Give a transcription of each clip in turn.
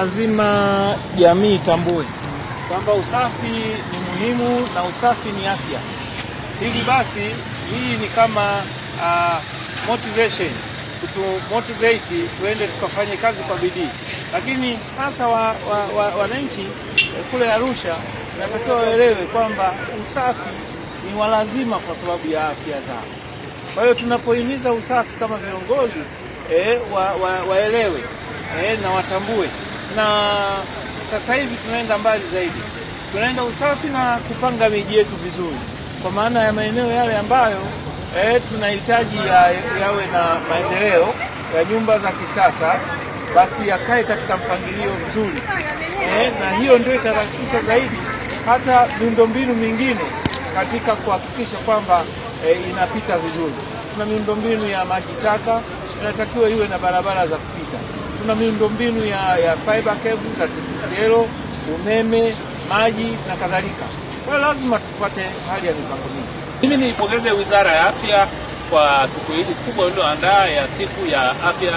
lazima jamii tambue kwamba usafi ni muhimu na usafi ni afya. Hivi basi hii ni kama motivation kutu motivate tuende tukafanye kazi kwa bidii. Lakini hasa wananchi kule Arusha natakiwa waelewe kwamba usafi ni walazima kwa sababu ya afya zao. Kwa hiyo tunapohimiza usafi kama viongozi waelewe na watambue. Na sasa hivi tunaenda mbali zaidi. Tunaenda usafi na kupanga miji yetu vizuri. Kwa maana ya maeneo yale ambayo tunahitaji yawe na maendeleo ya nyumba za kisasa, basi yakae katika mpangilio mzuri. Na hiyo ndio itarahisisha zaidi hata miundombinu mingine katika kuhakikisha kwamba inapita vizuri. Tuna miundombinu ya maji taka, inatakiwa iwe na barabara za kupita. Tuna miundombinu ya fiber cable za TTCL, umeme, maji na kadhalika. Kwa lazima tupate hali ya mipango mingi. Mimi nipongeze Wizara ya Afya kwa tukio hili kubwa lililoandaa ya siku ya afya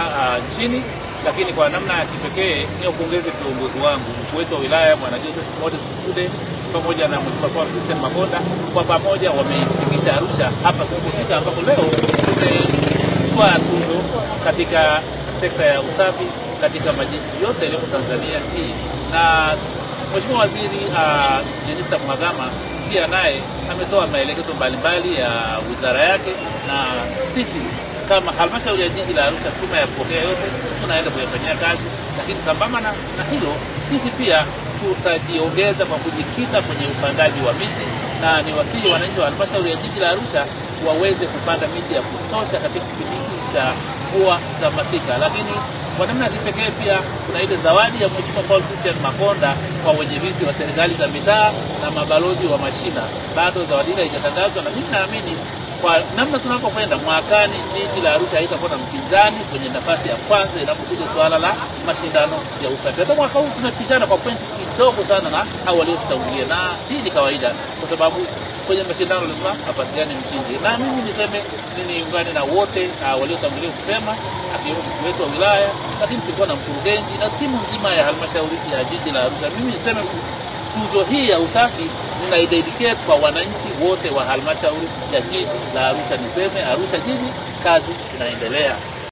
nchini, lakini kwa namna ya kipekee niupongeze viongozi wangu, mkuu wetu wa wilaya Bwana Joseph Modest Kude pamoja na Mheshimiwa Paul Christian Makonda, kwa pamoja wameifikisha Arusha hapa tulipofika, ambapo leo tumetoa tuzo katika sekta ya usafi katika majiji yote yaliyo Tanzania hii. Na Mheshimiwa Waziri Jenista Mhagama pia naye ametoa maelekezo mbalimbali ya wizara yake, na sisi kama halmashauri ya jiji la Arusha tume ya kupokea yote tunaenda kuyafanyia kazi. Lakini sambamba na hilo, sisi pia tutajiongeza kwa kujikita kwenye upandaji wa miti, na ni wasihi wananchi wa halmashauri ya jiji la Arusha waweze kupanda miti ya kutosha katika kipindi cha mvua za masika. Lakini kwa namna ya kipekee pia kuna ile zawadi ya Mheshimiwa Paul Christian Makonda kwa wenyeviti wa serikali za mitaa na mabalozi wa mashina. Bado zawadi ile haijatangazwa, na mimi naamini kwa namna tunapokwenda mwakani jiji la Arusha haitakuwa na mpinzani kwenye nafasi ya kwanza inapokuja swala la mashindano ya usafi. Hata mwaka huu tumepishana kwa pointi kidogo sana na hao waliotutangulia, na hii ni kawaida kwa sababu kwenye mashindano lazima apatikane mshindi. Na mimi niseme niungane na wote waliotangulia kusema, akiwemo mkuu wetu wa wilaya, lakini tulikuwa na mkurugenzi na timu nzima ya halmashauri ya jiji la Arusha. Mimi niseme tuzo hii ya usafi ninaidedicate kwa wananchi wote wa halmashauri ya jiji la Arusha. Niseme Arusha jiji, kazi inaendelea.